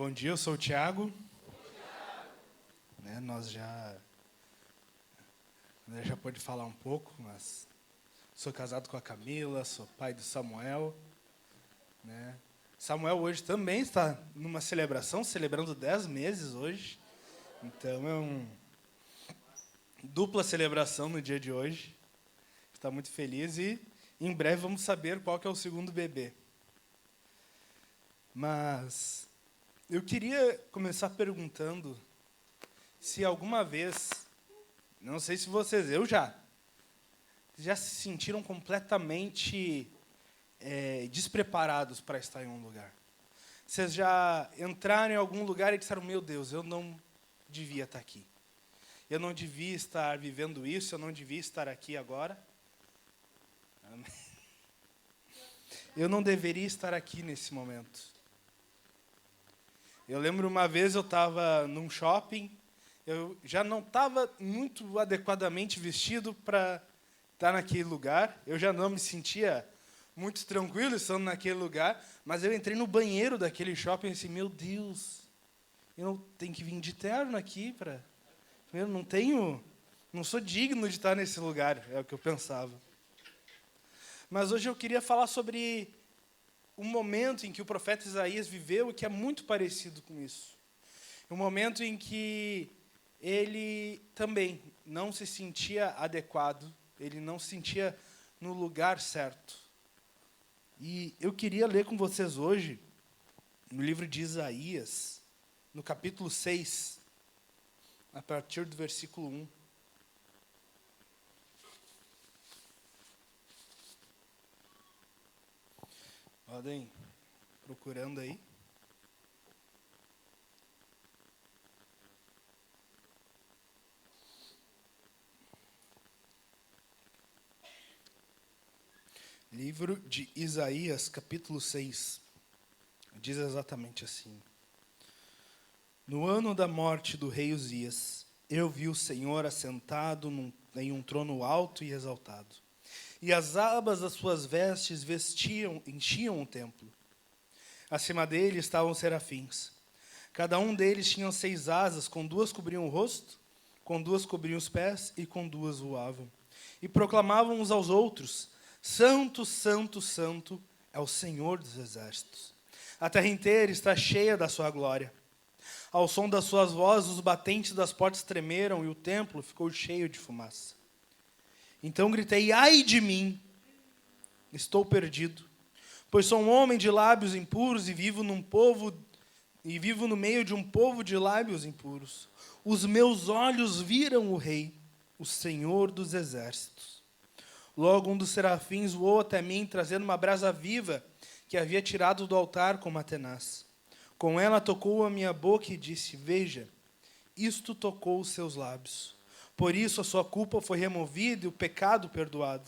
Bom dia, eu sou o Thiago. Nós já pôde falar um pouco, mas sou casado com a Camila, sou pai do Samuel. Samuel hoje também está numa celebração, celebrando 10 meses hoje. Então é uma dupla celebração no dia de hoje. Está muito feliz e em breve vamos saber qual que é o segundo bebê. Mas eu queria começar perguntando se alguma vez, não sei se vocês, eu já se sentiram completamente despreparados para estar em um lugar. Vocês já entraram em algum lugar e disseram, meu Deus, eu não devia estar aqui. Eu não devia estar vivendo isso, eu não devia estar aqui agora. Eu não deveria estar aqui nesse momento. Eu lembro uma vez eu estava num shopping, eu já não estava muito adequadamente vestido para estar naquele lugar, eu já não me sentia muito tranquilo estando naquele lugar, mas eu entrei no banheiro daquele shopping e disse, meu Deus, eu não tenho que vir de terno aqui para... Eu não sou digno de estar nesse lugar, é o que eu pensava. Mas hoje eu queria falar sobre um momento em que o profeta Isaías viveu e que é muito parecido com isso. Um momento em que ele também não se sentia adequado, ele não se sentia no lugar certo. E eu queria ler com vocês hoje, no livro de Isaías, no capítulo 6, a partir do versículo 1. Podem procurando aí. Livro de Isaías, capítulo 6, diz exatamente assim. No ano da morte do rei Uzias, eu vi o Senhor assentado em um trono alto e exaltado, e as abas das suas vestes enchiam o templo. Acima dele estavam serafins. Cada um deles tinha 6 asas, com 2 cobriam o rosto, com 2 cobriam os pés e com 2 voavam. E proclamavam uns aos outros, Santo, Santo, Santo é o Senhor dos exércitos. A terra inteira está cheia da sua glória. Ao som das suas vozes, os batentes das portas tremeram e o templo ficou cheio de fumaça. Então gritei, ai de mim, estou perdido, pois sou um homem de lábios impuros e vivo no meio de um povo de lábios impuros. Os meus olhos viram o Rei, o Senhor dos exércitos. Logo um dos serafins voou até mim, trazendo uma brasa viva que havia tirado do altar com uma tenaz. Com ela tocou a minha boca e disse, veja, isto tocou os seus lábios. Por isso a sua culpa foi removida e o pecado perdoado.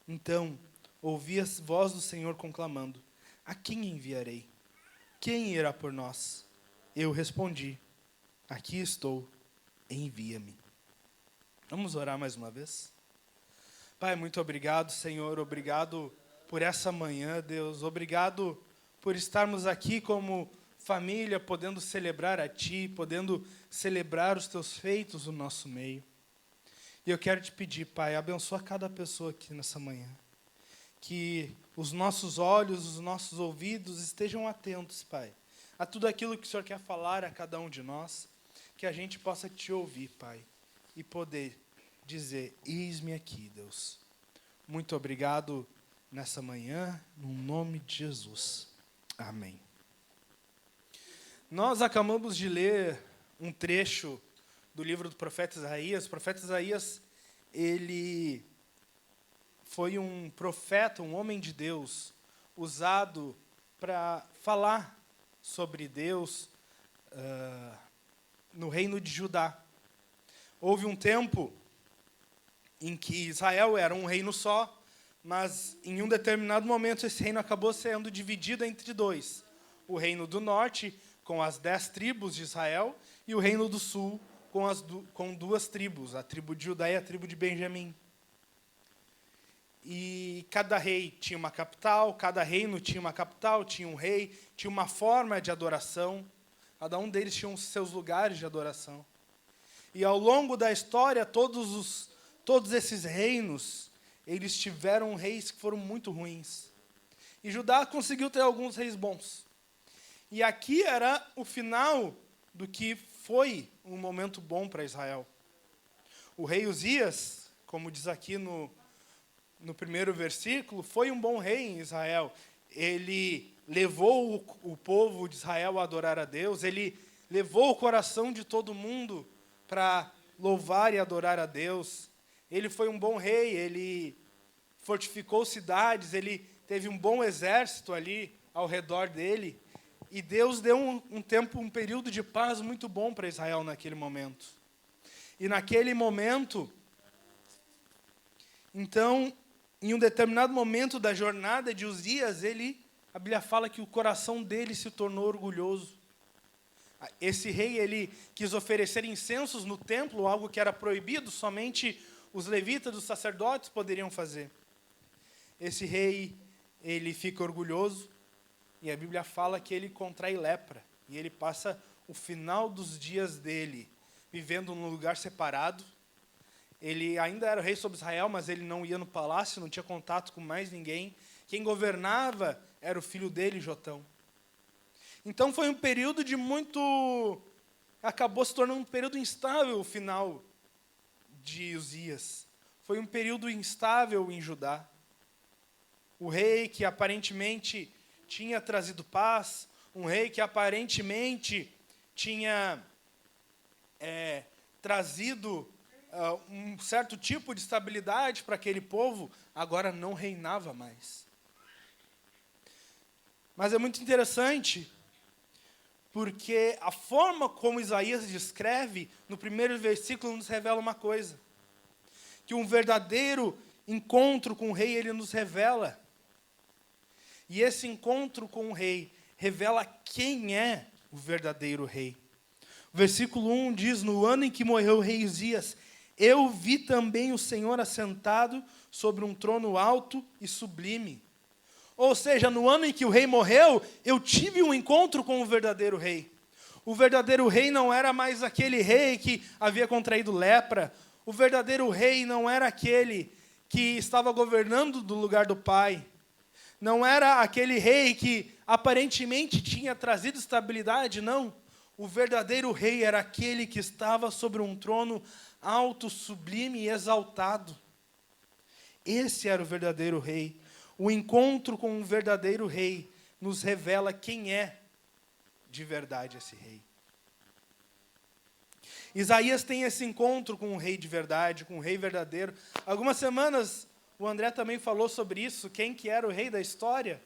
Então ouvi a voz do Senhor conclamando, a quem enviarei? Quem irá por nós? Eu respondi, aqui estou, envia-me. Vamos orar mais uma vez? Pai, muito obrigado, Senhor, obrigado por essa manhã, Deus, obrigado por estarmos aqui como família, podendo celebrar a Ti, podendo celebrar os Teus feitos no nosso meio. E eu quero te pedir, Pai, abençoa cada pessoa aqui nessa manhã. Que os nossos olhos, os nossos ouvidos estejam atentos, Pai, a tudo aquilo que o Senhor quer falar a cada um de nós, que a gente possa Te ouvir, Pai, e poder dizer, eis-me aqui, Deus. Muito obrigado nessa manhã, no nome de Jesus. Amém. Nós acabamos de ler um trecho do livro do profeta Isaías. O profeta Isaías, ele foi um profeta, um homem de Deus, usado para falar sobre Deus no reino de Judá. Houve um tempo em que Israel era um reino só, mas em um determinado momento esse reino acabou sendo dividido entre 2. O reino do norte, com as 10 tribos de Israel, e o reino do sul, com 2 tribos, a tribo de Judá e a tribo de Benjamim. e cada rei tinha uma capital, cada reino tinha uma capital, tinha um rei, tinha uma forma de adoração, cada um deles tinha os seus lugares de adoração. E ao longo da história, todos esses reinos, eles tiveram reis que foram muito ruins. E Judá conseguiu ter alguns reis bons. E aqui era o final do que foi um momento bom para Israel. O rei Uzias, como diz aqui no primeiro versículo, foi um bom rei em Israel. Ele levou o povo de Israel a adorar a Deus, ele levou o coração de todo mundo para louvar e adorar a Deus. Ele foi um bom rei, ele fortificou cidades, ele teve um bom exército ali ao redor dele. E Deus deu um período de paz muito bom para Israel naquele momento. E naquele momento, então, em um determinado momento da jornada de Uzias, a Bíblia fala que o coração dele se tornou orgulhoso. Esse rei, ele quis oferecer incensos no templo, algo que era proibido, somente os levitas, os sacerdotes poderiam fazer. Esse rei, ele fica orgulhoso, e a Bíblia fala que ele contrai lepra, e ele passa o final dos dias dele vivendo num lugar separado. Ele ainda era rei sobre Israel, mas ele não ia no palácio, não tinha contato com mais ninguém. Quem governava era o filho dele, Jotão. Então foi um período de muito... Acabou se tornando um período instável o final de Uzias. Foi um período instável em Judá. O rei que aparentemente tinha trazido paz, um rei que aparentemente tinha trazido um certo tipo de estabilidade para aquele povo, agora não reinava mais. Mas é muito interessante, porque a forma como Isaías descreve, no primeiro versículo, nos revela uma coisa. Que um verdadeiro encontro com o rei, ele nos revela. E esse encontro com o rei revela quem é o verdadeiro rei. O versículo 1 diz, no ano em que morreu o rei Uzias, eu vi também o Senhor assentado sobre um trono alto e sublime. Ou seja, no ano em que o rei morreu, eu tive um encontro com o verdadeiro rei. O verdadeiro rei não era mais aquele rei que havia contraído lepra. O verdadeiro rei não era aquele que estava governando do lugar do pai. Não era aquele rei que aparentemente tinha trazido estabilidade, não. O verdadeiro rei era aquele que estava sobre um trono alto, sublime e exaltado. Esse era o verdadeiro rei. O encontro com o verdadeiro rei nos revela quem é de verdade esse rei. Isaías tem esse encontro com o rei de verdade, com o rei verdadeiro. Algumas semanas o André também falou sobre isso, quem que era o rei da história.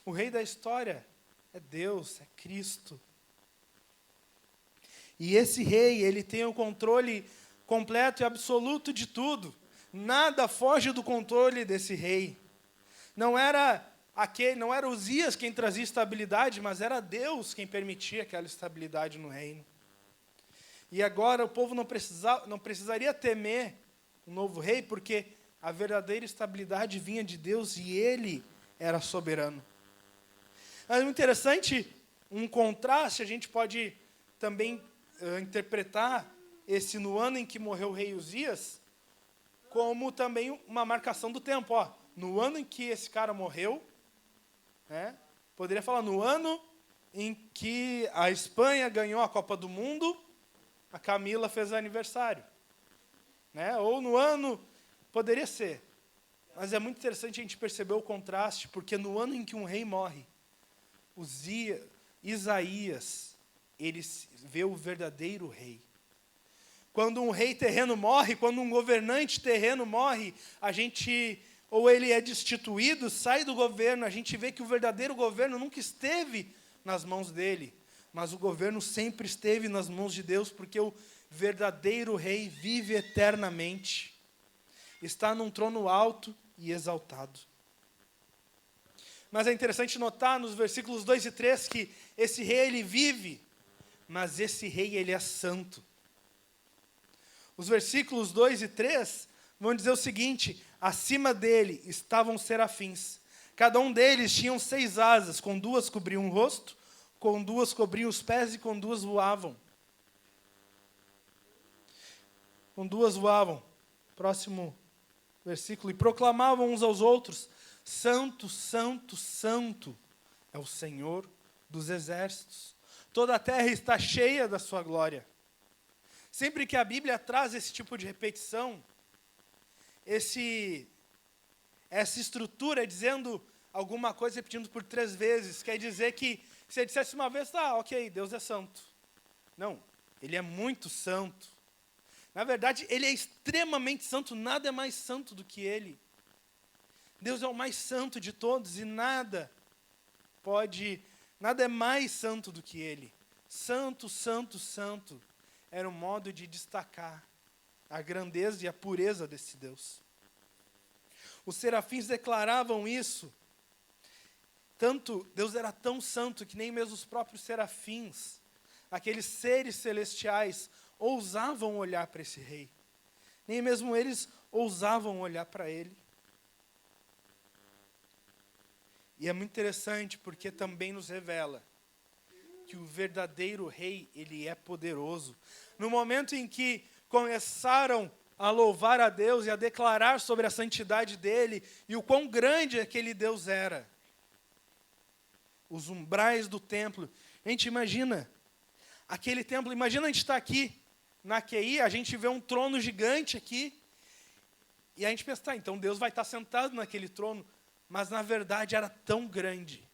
O rei da história é Deus, é Cristo. E esse rei, ele tem o controle completo e absoluto de tudo. Nada foge do controle desse rei. Não era Uzias quem trazia estabilidade, mas era Deus quem permitia aquela estabilidade no reino. E agora o povo não precisaria temer um novo rei, porque a verdadeira estabilidade vinha de Deus e ele era soberano. É muito interessante, um contraste, a gente pode também interpretar esse no ano em que morreu o rei Uzias, como também uma marcação do tempo. Ó, no ano em que esse cara morreu, né, poderia falar no ano em que a Espanha ganhou a Copa do Mundo, a Camila fez aniversário. Né? Ou no ano, poderia ser. Mas é muito interessante a gente perceber o contraste, porque no ano em que um rei morre, Isaías, ele vê o verdadeiro rei. Quando um rei terreno morre, quando um governante terreno morre, ou ele é destituído, sai do governo, a gente vê que o verdadeiro governo nunca esteve nas mãos dele, mas o governo sempre esteve nas mãos de Deus, porque o verdadeiro rei vive eternamente, está num trono alto e exaltado. Mas é interessante notar nos versículos 2 e 3 que esse rei, ele vive, mas esse rei, ele é santo. Os versículos 2 e 3 vão dizer o seguinte: acima dele estavam serafins. Cada um deles tinha 6 asas, com 2 cobriam o rosto, com 2 cobriam os pés e com 2 voavam. Com 2 voavam. Próximo versículo. E proclamavam uns aos outros: Santo, Santo, Santo é o Senhor dos exércitos. Toda a terra está cheia da sua glória. Sempre que a Bíblia traz esse tipo de repetição, essa estrutura dizendo alguma coisa repetindo por 3 vezes, quer dizer que se ele dissesse uma vez, tá, ok, Deus é santo. Não, ele é muito santo. Na verdade, ele é extremamente santo, nada é mais santo do que ele. Deus é o mais santo de todos e nada é mais santo do que ele. Santo, santo, santo era um modo de destacar a grandeza e a pureza desse Deus. Os serafins declaravam isso. Deus era tão santo que nem mesmo os próprios serafins, aqueles seres celestiais, ousavam olhar para esse rei. Nem mesmo eles ousavam olhar para ele. E é muito interessante porque também nos revela que o verdadeiro rei, ele é poderoso. No momento em que começaram a louvar a Deus e a declarar sobre a santidade dele e o quão grande aquele Deus era, os umbrais do templo. A gente imagina aquele templo, imagina a gente estar aqui na QI, a gente vê um trono gigante aqui, e a gente pensa, tá, então Deus vai estar sentado naquele trono, mas na verdade era tão grande,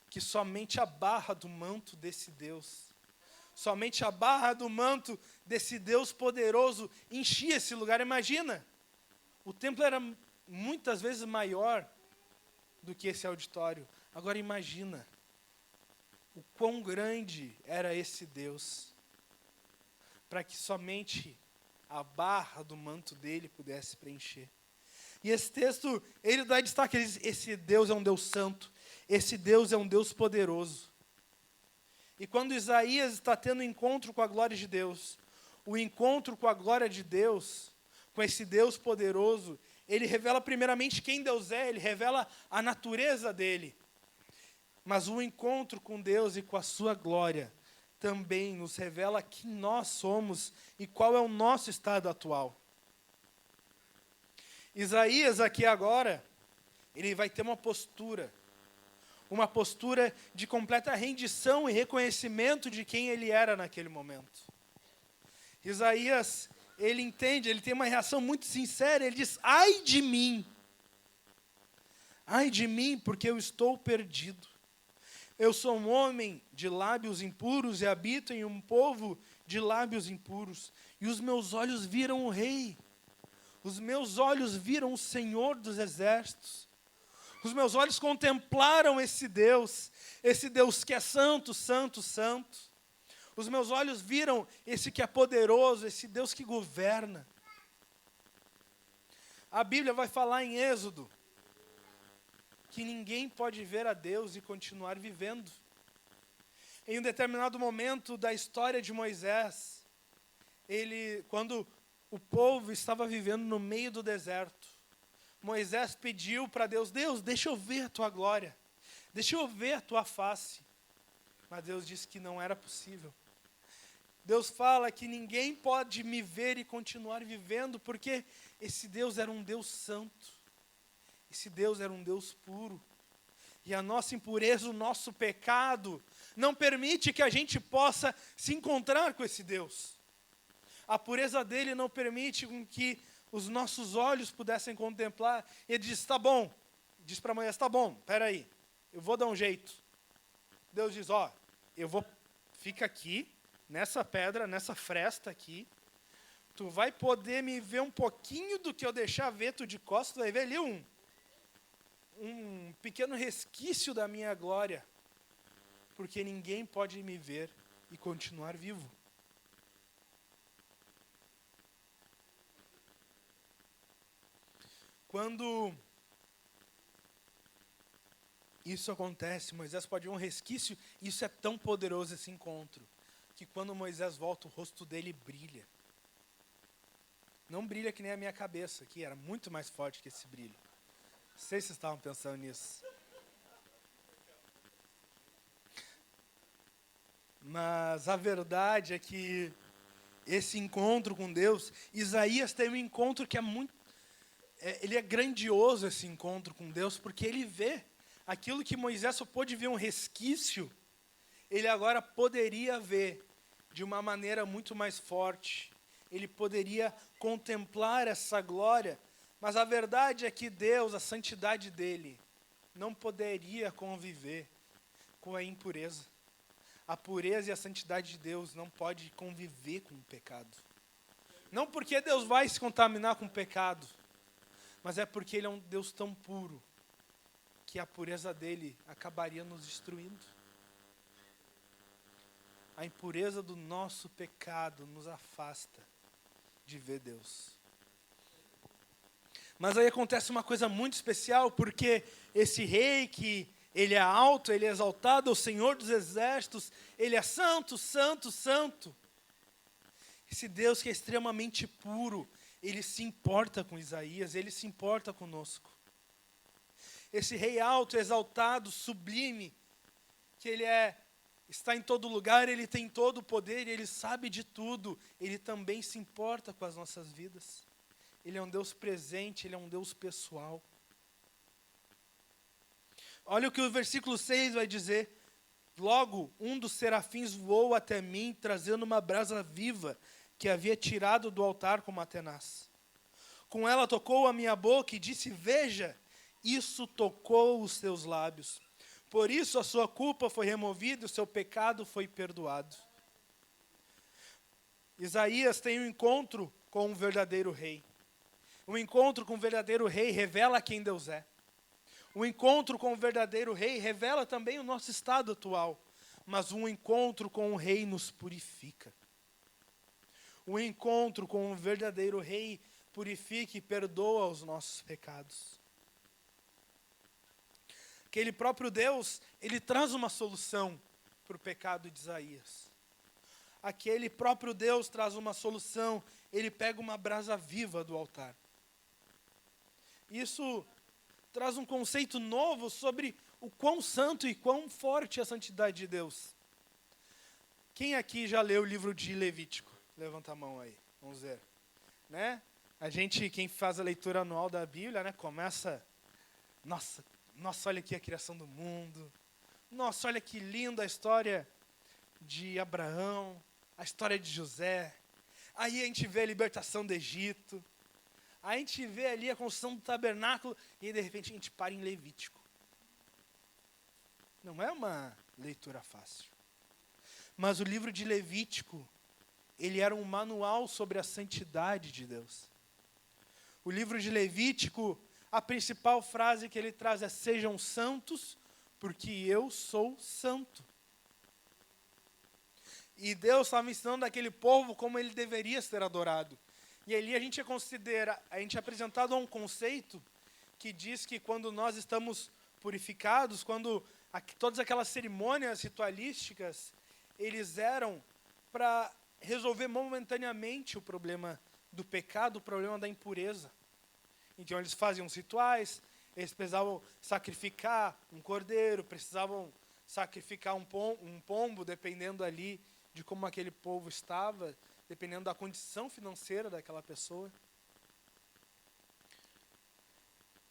que somente a barra do manto desse Deus, somente a barra do manto desse Deus poderoso enchia esse lugar. Imagina, o templo era muitas vezes maior do que esse auditório. Agora imagina o quão grande era esse Deus, para que somente a barra do manto dele pudesse preencher. E esse texto, ele dá destaque, ele diz, esse Deus é um Deus santo, esse Deus é um Deus poderoso. E quando Isaías está tendo um encontro com a glória de Deus, o encontro com a glória de Deus, com esse Deus poderoso, ele revela primeiramente quem Deus é, ele revela a natureza dele. Mas o encontro com Deus e com a sua glória também nos revela quem nós somos e qual é o nosso estado atual. Isaías aqui agora, ele vai ter uma postura de completa rendição e reconhecimento de quem ele era naquele momento. Isaías, ele entende, ele tem uma reação muito sincera, ele diz, ai de mim, porque eu estou perdido. Eu sou um homem de lábios impuros e habito em um povo de lábios impuros. E os meus olhos viram o Rei. Os meus olhos viram o Senhor dos Exércitos. Os meus olhos contemplaram esse Deus que é santo, santo, santo. Os meus olhos viram esse que é poderoso, esse Deus que governa. A Bíblia vai falar em Êxodo que ninguém pode ver a Deus e continuar vivendo. Em um determinado momento da história de Moisés, quando o povo estava vivendo no meio do deserto, Moisés pediu para Deus, deixa eu ver a tua glória, deixa eu ver a tua face. Mas Deus disse que não era possível. Deus fala que ninguém pode me ver e continuar vivendo, porque esse Deus era um Deus santo. Esse Deus era um Deus puro. E a nossa impureza, o nosso pecado, não permite que a gente possa se encontrar com esse Deus. A pureza dele não permite com que os nossos olhos pudessem contemplar. Ele diz, tá bom. Diz para Moisés, tá bom, peraí, eu vou dar um jeito. Deus diz, fica aqui, nessa pedra, nessa fresta aqui, tu vai poder me ver um pouquinho do que eu deixar ver tu de costas, tu vai ver ali um pequeno resquício da minha glória, porque ninguém pode me ver e continuar vivo. Quando isso acontece, Moisés pode ver um resquício, e isso é tão poderoso esse encontro, que quando Moisés volta, o rosto dele brilha. Não brilha que nem a minha cabeça aqui, era muito mais forte que esse brilho. Não sei se vocês estavam pensando nisso. Mas a verdade é que esse encontro com Deus, Isaías tem um encontro que é muito... ele é grandioso, esse encontro com Deus, porque ele vê aquilo que Moisés só pôde ver um resquício, ele agora poderia ver de uma maneira muito mais forte. Ele poderia contemplar essa glória, mas a verdade é que Deus, a santidade dele, não poderia conviver com a impureza. A pureza e a santidade de Deus não pode conviver com o pecado. Não porque Deus vai se contaminar com o pecado, mas é porque Ele é um Deus tão puro que a pureza dele acabaria nos destruindo. A impureza do nosso pecado nos afasta de ver Deus. Mas aí acontece uma coisa muito especial, porque esse rei que ele é alto, ele é exaltado, é o Senhor dos exércitos, ele é santo, santo, santo. Esse Deus que é extremamente puro, ele se importa com Isaías, ele se importa conosco. Esse rei alto, exaltado, sublime, que ele está em todo lugar, ele tem todo o poder, ele sabe de tudo, ele também se importa com as nossas vidas. Ele é um Deus presente, ele é um Deus pessoal. Olha o que o versículo 6 vai dizer. Logo, um dos serafins voou até mim, trazendo uma brasa viva, que havia tirado do altar com uma tenaz. Com ela tocou a minha boca e disse, veja, isso tocou os seus lábios. Por isso a sua culpa foi removida e o seu pecado foi perdoado. Isaías tem um encontro com um verdadeiro rei. Um encontro com o verdadeiro rei revela quem Deus é. O encontro com o verdadeiro rei revela também o nosso estado atual. Mas um encontro com o rei nos purifica. O encontro com o verdadeiro rei purifica e perdoa os nossos pecados. Aquele próprio Deus, ele traz uma solução para o pecado de Isaías. Aquele próprio Deus traz uma solução, ele pega uma brasa viva do altar. Isso traz um conceito novo sobre o quão santo e quão forte é a santidade de Deus. Quem aqui já leu o livro de Levítico? Levanta a mão aí, vamos ver. Né? A gente, quem faz a leitura anual da Bíblia, né, começa... Nossa, olha aqui a criação do mundo. Nossa, olha que linda a história de Abraão, a história de José. Aí a gente vê a libertação do Egito. Aí a gente vê ali a construção do tabernáculo e de repente a gente para em Levítico. Não é uma leitura fácil. Mas o livro de Levítico, ele era um manual sobre a santidade de Deus. O livro de Levítico, a principal frase que ele traz é: sejam santos, porque eu sou santo. E Deus estava ensinando aquele povo como ele deveria ser adorado. E ali a gente é apresentado a um conceito que diz que quando nós estamos purificados, quando todas aquelas cerimônias ritualísticas, eles eram para resolver momentaneamente o problema do pecado, o problema da impureza. Então eles faziam os rituais, eles precisavam sacrificar um cordeiro, precisavam sacrificar um pombo, dependendo ali de como aquele povo estava, dependendo da condição financeira daquela pessoa.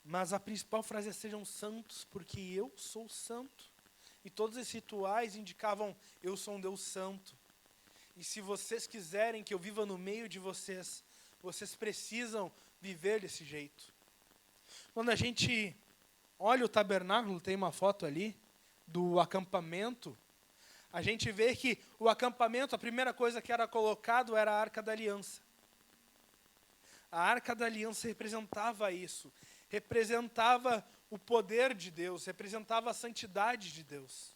Mas a principal frase é: sejam santos, porque eu sou santo. E todos esses rituais indicavam: eu sou um Deus santo. E se vocês quiserem que eu viva no meio de vocês, vocês precisam viver desse jeito. Quando a gente olha o tabernáculo, tem uma foto ali do acampamento, a gente vê que o acampamento, a primeira coisa que era colocado era a Arca da Aliança. A Arca da Aliança representava isso, representava o poder de Deus, representava a santidade de Deus.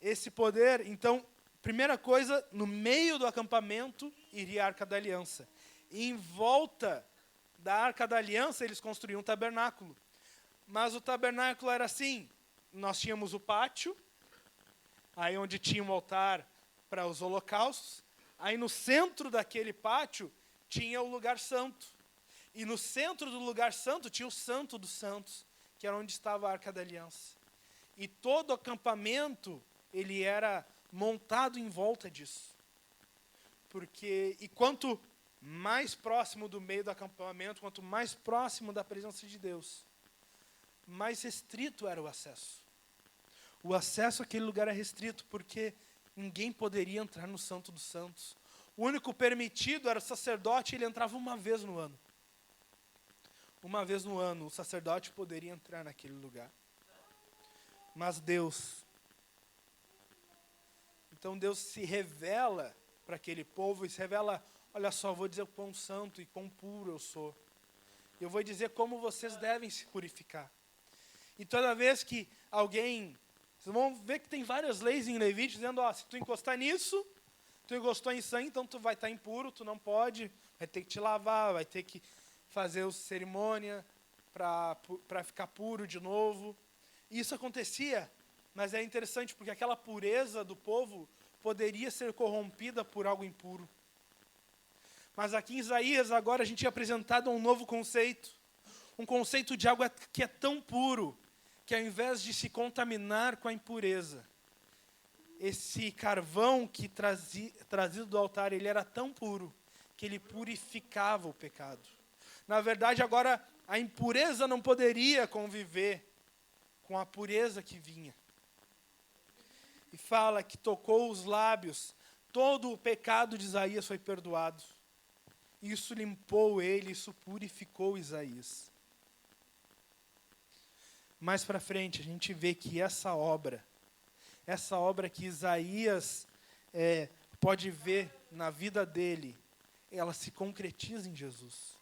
Esse poder, então, primeira coisa, no meio do acampamento iria a Arca da Aliança. E em volta da Arca da Aliança eles construíam um tabernáculo. Mas o tabernáculo era assim: nós tínhamos o pátio, aí onde tinha um altar para os holocaustos. Aí no centro daquele pátio tinha o lugar santo. E no centro do lugar santo tinha o Santo dos Santos, que era onde estava a Arca da Aliança. E todo o acampamento, ele era montado em volta disso. E quanto mais próximo do meio do acampamento, quanto mais próximo da presença de Deus, mais restrito era o acesso. O acesso àquele lugar é restrito, porque ninguém poderia entrar no Santo dos Santos. O único permitido era o sacerdote, ele entrava uma vez no ano. Uma vez no ano, o sacerdote poderia entrar naquele lugar. Mas então Deus se revela para aquele povo e se revela, olha só, eu vou dizer o quão santo e quão puro eu sou. Eu vou dizer como vocês devem se purificar. E toda vez que alguém, vocês vão ver que tem várias leis em Levítico dizendo, se tu encostar nisso, tu encostou em sangue, então tu vai estar impuro, tu não pode, vai ter que te lavar, vai ter que fazer a cerimônia para ficar puro de novo. E isso acontecia, mas é interessante porque aquela pureza do povo poderia ser corrompida por algo impuro. Mas aqui em Isaías, agora a gente é apresentado um novo conceito. Um conceito de algo que é tão puro, que ao invés de se contaminar com a impureza, esse carvão que trazido do altar, ele era tão puro, que ele purificava o pecado. Na verdade, agora, a impureza não poderia conviver com a pureza que vinha. E fala que tocou os lábios, todo o pecado de Isaías foi perdoado. Isso limpou ele, isso purificou Isaías. Mais para frente, a gente vê que essa obra que Isaías pode ver na vida dele, ela se concretiza em Jesus.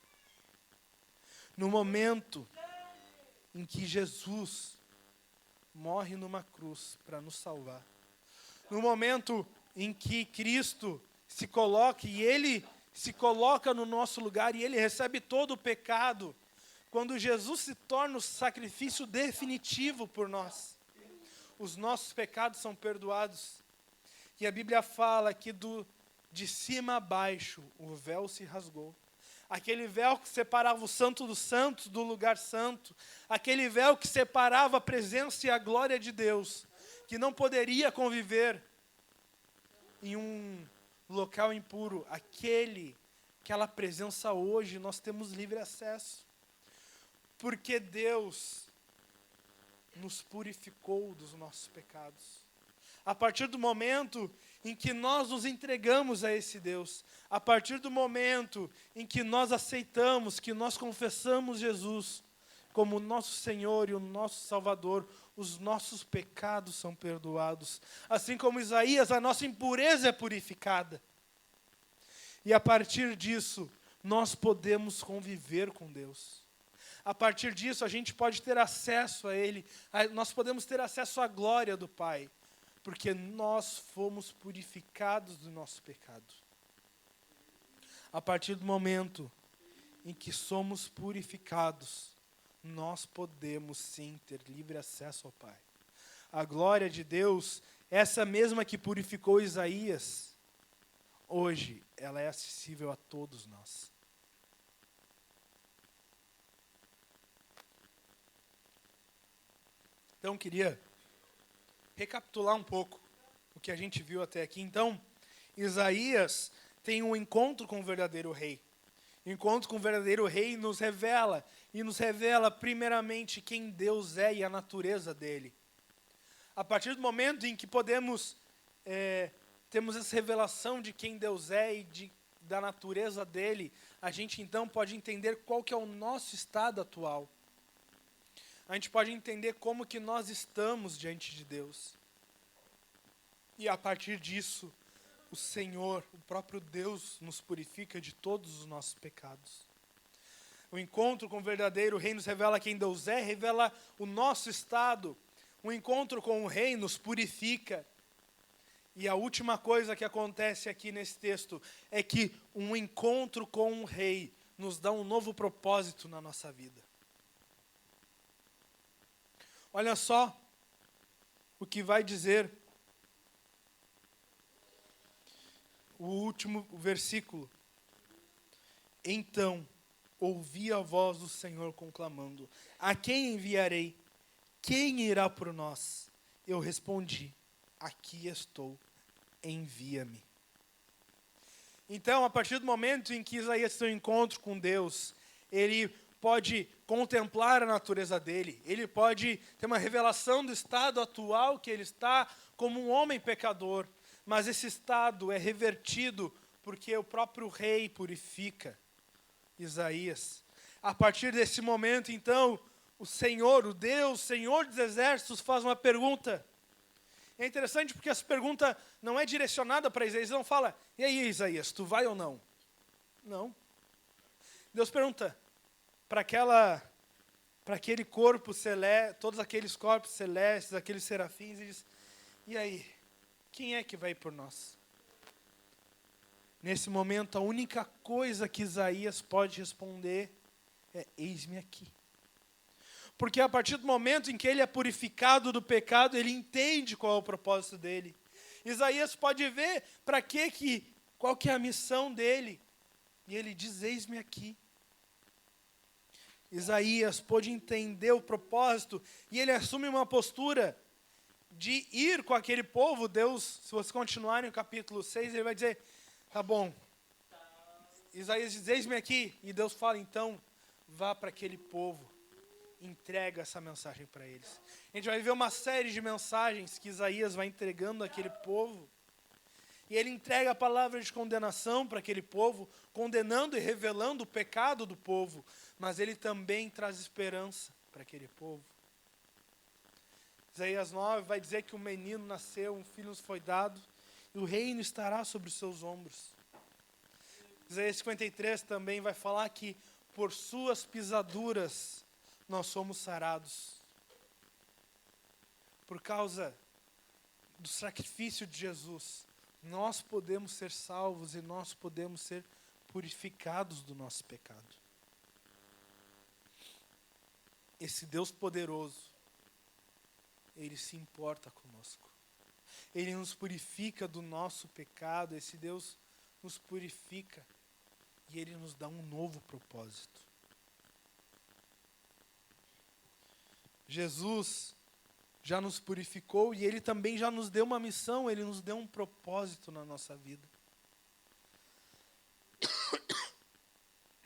No momento em que Jesus morre numa cruz para nos salvar, no momento em que Cristo se coloca e Ele se coloca no nosso lugar e Ele recebe todo o pecado, quando Jesus se torna o sacrifício definitivo por nós, os nossos pecados são perdoados. E a Bíblia fala que de cima a baixo o véu se rasgou. Aquele véu que separava o Santo dos Santos do lugar santo, aquele véu que separava a presença e a glória de Deus, que não poderia conviver em um local impuro, aquela presença hoje nós temos livre acesso, porque Deus nos purificou dos nossos pecados. A partir do momento em que nós nos entregamos a esse Deus, a partir do momento em que nós aceitamos, que nós confessamos Jesus como o nosso Senhor e o nosso Salvador, os nossos pecados são perdoados. Assim como Isaías, a nossa impureza é purificada. E a partir disso, nós podemos conviver com Deus. A partir disso, a gente pode ter acesso a Ele, nós podemos ter acesso à glória do Pai, porque nós fomos purificados do nosso pecado. A partir do momento em que somos purificados, nós podemos sim ter livre acesso ao Pai. A glória de Deus, essa mesma que purificou Isaías, hoje ela é acessível a todos nós. Então, queria recapitular um pouco o que a gente viu até aqui. Então, Isaías tem um encontro com o verdadeiro rei. O encontro com o verdadeiro rei nos revela primeiramente quem Deus é e a natureza dele. A partir do momento em que temos essa revelação de quem Deus é e da natureza dele, a gente então pode entender qual que é o nosso estado atual. A gente pode entender como que nós estamos diante de Deus. E a partir disso, o Senhor, o próprio Deus, nos purifica de todos os nossos pecados. O encontro com o verdadeiro rei nos revela quem Deus é, revela o nosso estado. O encontro com o rei nos purifica. E a última coisa que acontece aqui nesse texto é que um encontro com o rei nos dá um novo propósito na nossa vida. Olha só o que vai dizer o último versículo. Então ouvi a voz do Senhor conclamando: a quem enviarei? Quem irá por nós? Eu respondi: aqui estou, envia-me. Então, a partir do momento em que Isaías tem um encontro com Deus, ele pode contemplar a natureza dele, ele pode ter uma revelação do estado atual que ele está como um homem pecador, mas esse estado é revertido porque o próprio rei purifica Isaías. A partir desse momento, então, o Senhor, o Deus, Senhor dos Exércitos, faz uma pergunta. É interessante porque essa pergunta não é direcionada para Isaías, não fala: e aí, Isaías, tu vai ou não? Não. Deus pergunta para aquele corpo celeste, todos aqueles corpos celestes, aqueles serafins, e diz: e aí, quem é que vai por nós? Nesse momento, a única coisa que Isaías pode responder é: eis-me aqui. Porque a partir do momento em que ele é purificado do pecado, ele entende qual é o propósito dele. Isaías pode ver qual que é a missão dele. E ele diz: eis-me aqui. Isaías pôde entender o propósito e ele assume uma postura de ir com aquele povo. Deus, se você continuar no capítulo 6, ele vai dizer: tá bom. Isaías diz: eis-me aqui. E Deus fala: então, vá para aquele povo. Entrega essa mensagem para eles. A gente vai ver uma série de mensagens que Isaías vai entregando àquele povo. E ele entrega a palavra de condenação para aquele povo, condenando e revelando o pecado do povo. Mas ele também traz esperança para aquele povo. Isaías 9 vai dizer que um menino nasceu, um filho nos foi dado, e o reino estará sobre os seus ombros. Isaías 53 também vai falar que por suas pisaduras nós somos sarados. Por causa do sacrifício de Jesus, nós podemos ser salvos e nós podemos ser purificados do nosso pecado. Esse Deus poderoso, Ele se importa conosco. Ele nos purifica do nosso pecado. Esse Deus nos purifica e Ele nos dá um novo propósito. Jesus já nos purificou e Ele também já nos deu uma missão, Ele nos deu um propósito na nossa vida.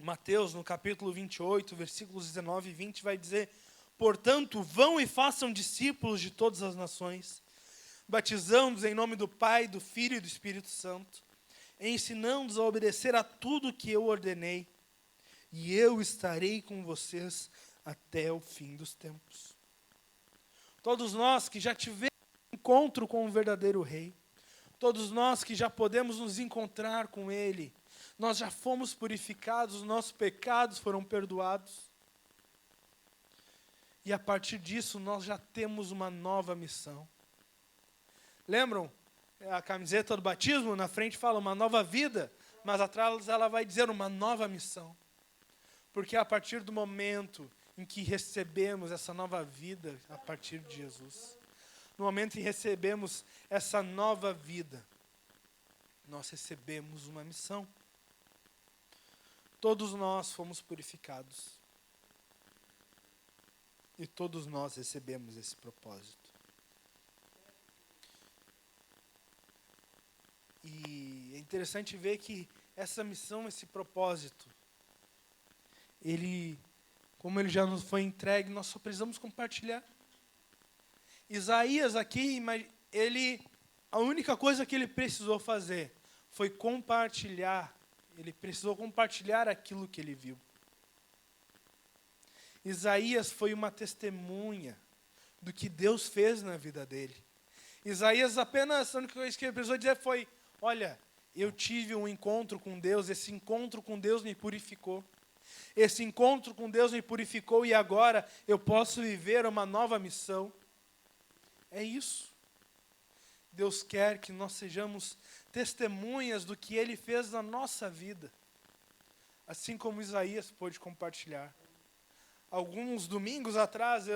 Mateus, no capítulo 28, versículos 19 e 20, vai dizer: portanto, vão e façam discípulos de todas as nações, batizando-os em nome do Pai, do Filho e do Espírito Santo, ensinando-os a obedecer a tudo que eu ordenei, e eu estarei com vocês até o fim dos tempos. Todos nós que já tivemos encontro com o verdadeiro Rei, todos nós que já podemos nos encontrar com Ele, nós já fomos purificados, os nossos pecados foram perdoados. E a partir disso nós já temos uma nova missão. Lembram? A camiseta do batismo, na frente fala uma nova vida, mas atrás ela vai dizer uma nova missão. Porque a partir do momento em que recebemos essa nova vida a partir de Jesus, no momento em que recebemos essa nova vida, nós recebemos uma missão. Todos nós fomos purificados. E todos nós recebemos esse propósito. E é interessante ver que essa missão, esse propósito, como ele já nos foi entregue, nós só precisamos compartilhar. Isaías aqui, a única coisa que ele precisou fazer foi compartilhar. Ele precisou compartilhar aquilo que ele viu. Isaías foi uma testemunha do que Deus fez na vida dele. Isaías apenas, a única coisa que ele precisou dizer foi: olha, eu tive um encontro com Deus, esse encontro com Deus me purificou. Esse encontro com Deus me purificou e agora eu posso viver uma nova missão. É isso. Deus quer que nós sejamos testemunhas do que Ele fez na nossa vida. Assim como Isaías pôde compartilhar. Alguns domingos atrás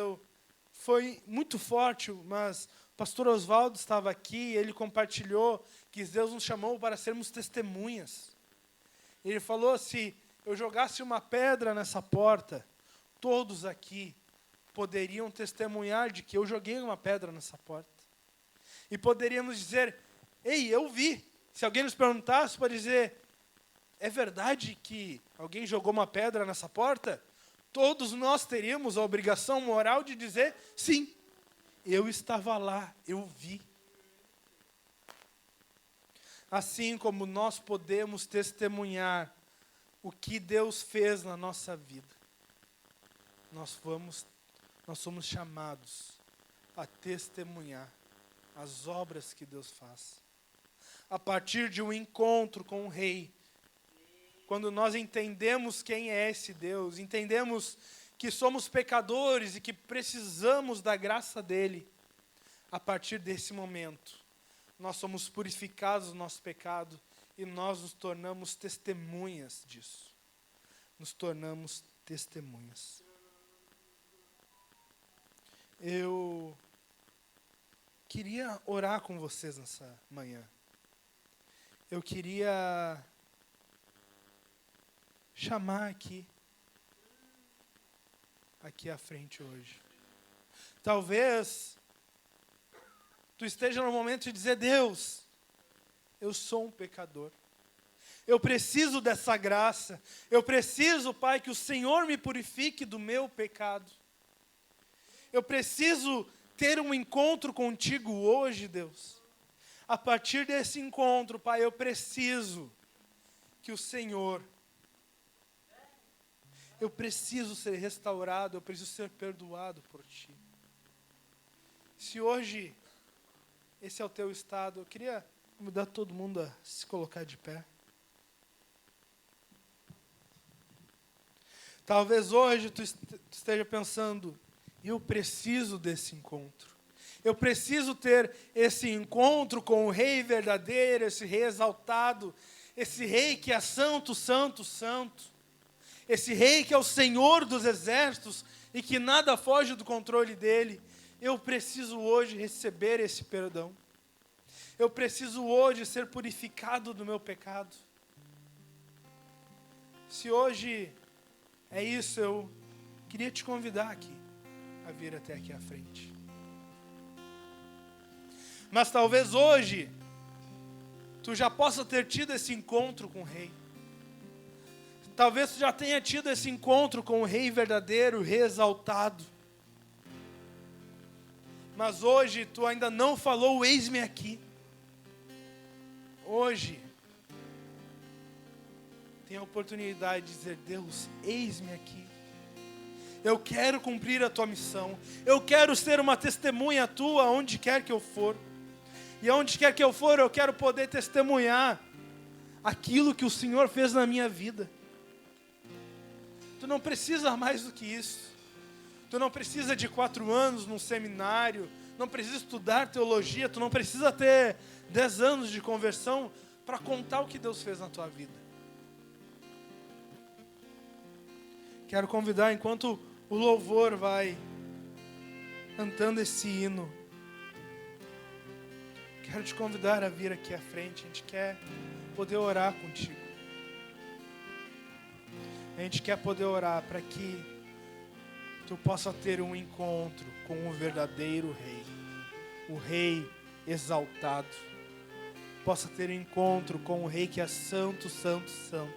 foi muito forte, mas pastor Oswaldo estava aqui e ele compartilhou que Deus nos chamou para sermos testemunhas. Ele falou, se eu jogasse uma pedra nessa porta, todos aqui poderiam testemunhar de que eu joguei uma pedra nessa porta. E poderíamos dizer, ei, eu vi. Se alguém nos perguntasse, para dizer, é verdade que alguém jogou uma pedra nessa porta? Todos nós teríamos a obrigação moral de dizer, sim, eu estava lá, eu vi. Assim como nós podemos testemunhar o que Deus fez na nossa vida, nós somos chamados a testemunhar as obras que Deus faz. A partir de um encontro com o Rei, quando nós entendemos quem é esse Deus, entendemos que somos pecadores e que precisamos da graça dEle, a partir desse momento, nós somos purificados do nosso pecado e nós nos tornamos testemunhas disso. Nos tornamos testemunhas. Eu queria orar com vocês nessa manhã. Eu queria chamar aqui à frente hoje. Talvez tu esteja no momento de dizer, Deus, eu sou um pecador. Eu preciso dessa graça. Eu preciso, Pai, que o Senhor me purifique do meu pecado. Eu preciso ter um encontro contigo hoje, Deus. A partir desse encontro, Pai, eu preciso que o Senhor... Eu preciso ser restaurado, eu preciso ser perdoado por Ti. Se hoje esse é o teu estado, eu queria convidar todo mundo a se colocar de pé. Talvez hoje tu esteja pensando, eu preciso desse encontro. Eu preciso ter esse encontro com o Rei verdadeiro, esse Rei exaltado, esse Rei que é santo, santo, santo. Esse Rei que é o Senhor dos exércitos e que nada foge do controle dEle. Eu preciso hoje receber esse perdão. Eu preciso hoje ser purificado do meu pecado. Se hoje é isso, eu queria te convidar aqui, a vir até aqui à frente. Mas talvez hoje, tu já possa ter tido esse encontro com o Rei. Talvez tu já tenha tido esse encontro com o Rei verdadeiro, o Rei exaltado. Mas hoje tu ainda não falou, eis-me aqui. Hoje, tem a oportunidade de dizer, Deus, eis-me aqui. Eu quero cumprir a tua missão. Eu quero ser uma testemunha tua, onde quer que eu for. E onde quer que eu for, eu quero poder testemunhar aquilo que o Senhor fez na minha vida. Tu não precisa mais do que isso. Tu não precisa de 4 anos num seminário, não precisa estudar teologia, tu não precisa ter 10 anos de conversão para contar o que Deus fez na tua vida. Quero convidar, enquanto o louvor vai cantando esse hino, quero te convidar a vir aqui à frente. A gente quer poder orar contigo. A gente quer poder orar para que tu possa ter um encontro com o verdadeiro Rei, o Rei exaltado. Possa ter um encontro com o Rei que é santo, santo, santo.